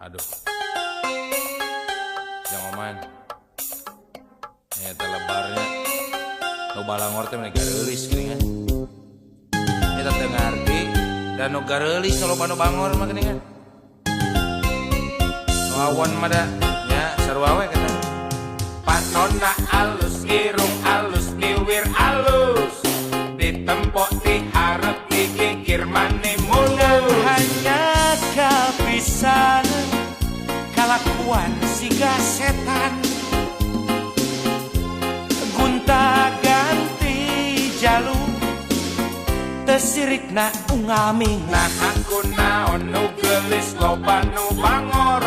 Aduh, jangan oman. Nyata lebarnya. Nu balangor teh meni gareulis geuningan. Eta teu ngarti dan nu gareulis kalau nu bangor mah geuningan. Nu awan mah da nya sarua we kata. Panonna alus, irung alus, bibir alus. Ditempok diharap dikikir mani mulus. Hanya kepisan kalakuan siga setan, gunta ganti jalur tesirikna ungami. Nah aku naon nu gelis loba nu bangor.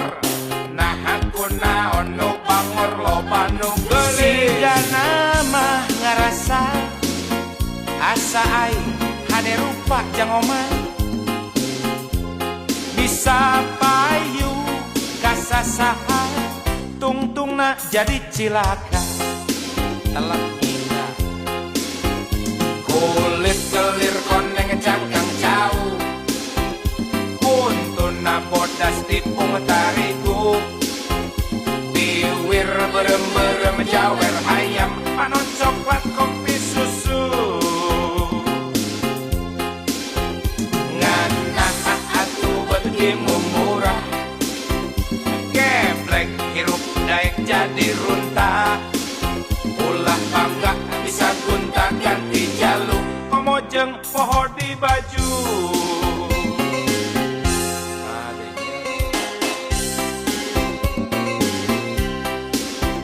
Nah aku naon nu bangor loba nu gelis. Siga nama ngarasa asa aing hade rupa jang omah. Bisa payu kasasaha tungtungna jadi cilaka. Telak kita kulit kelir koneng cangkang jauh. Kuntuna bodas tipung tarigu. Biwir berem-berem jawer hayam. Panon coklat kopi susu. Nganah atuh begimu murah. Geblek hirup daek jadi runta. Ulah bangga bisa gunta ganti jaluk. Komojeng poho di baju.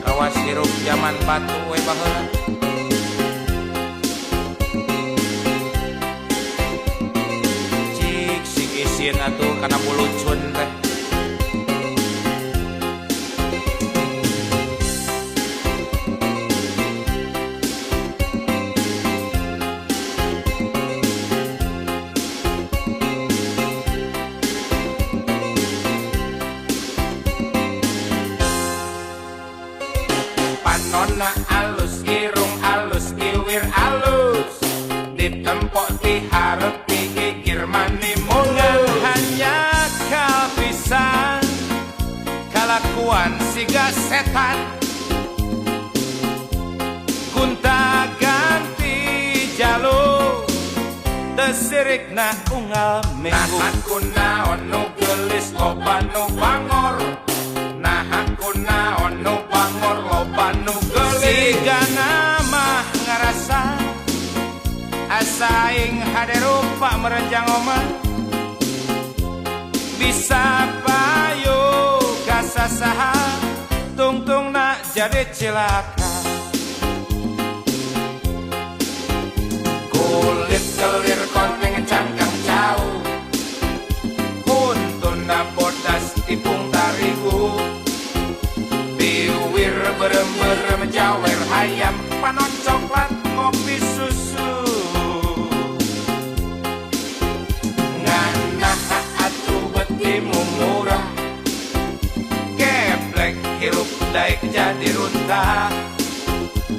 Kawas hirup zaman batu we baheula. Cik sik isin atuh kana bulucun teh. Panonna alus, irung alus, kiwir alus. Ditempok diharap dikikir mani mulus. Hanya kepisan kalakuan siga setan, gunta ganti jalur tesirikna unggal minggu. Nah aku naon nu gelis loba nu bangor. Nah aku naon nu bangor loba nu gelis. Siga nama ngarasa asa aing hade rupa merenjang omah. Bisa payu kasasaha tungtungna jadi cilaka. Kulit kelir koneng cangkang jauh. Kuntuna bodas tipung tarigu. Biwir berem-berem jawer hayam. Panon coklat ngopi susu. Nganah atuh betimu murah. Geblek hirup daek jadi runta.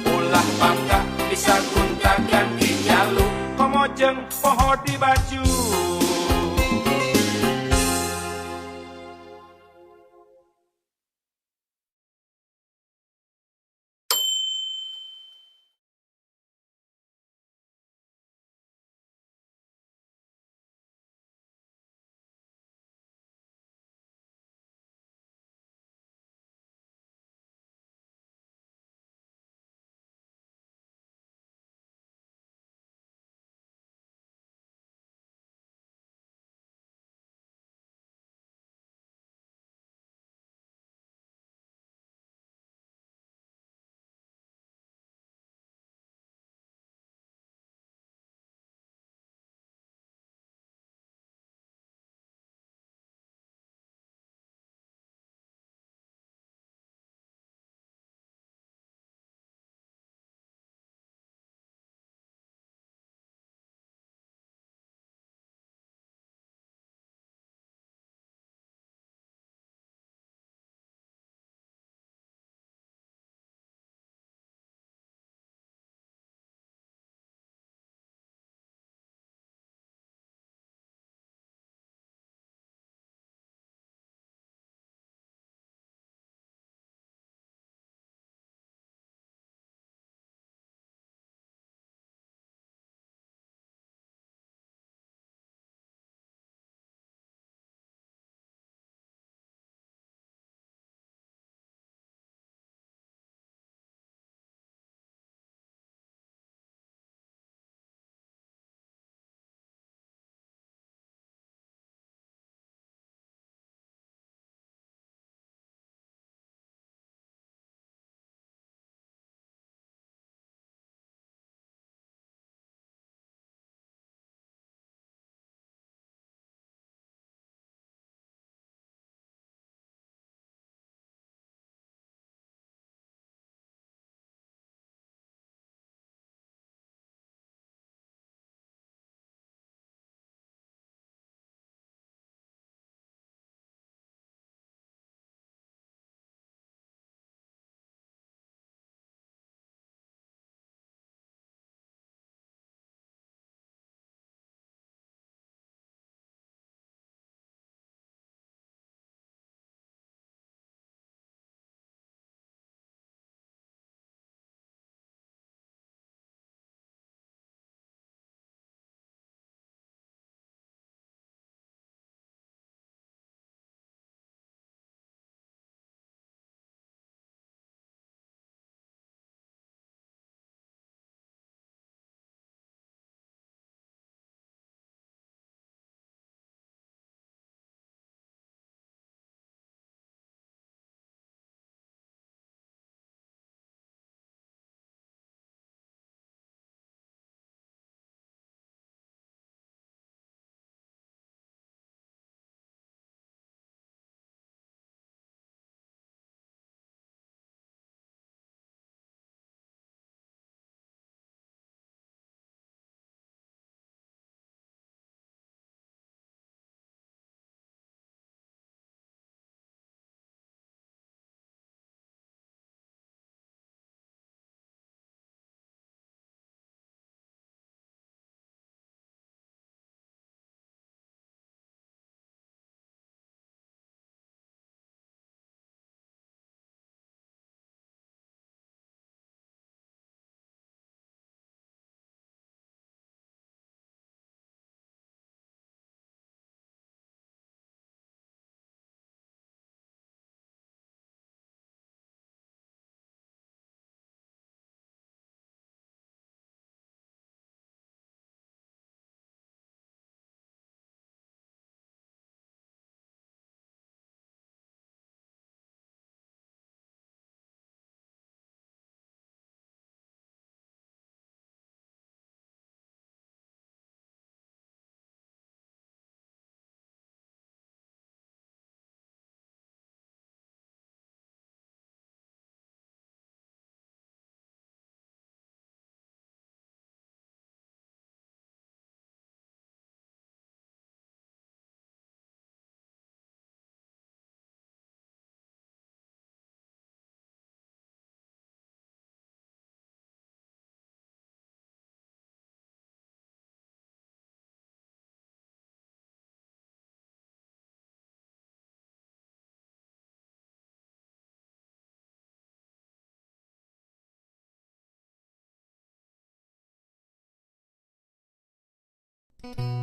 Ulah bangga bisa gunta ganti jaluk. Komojeng poho di baju. Thank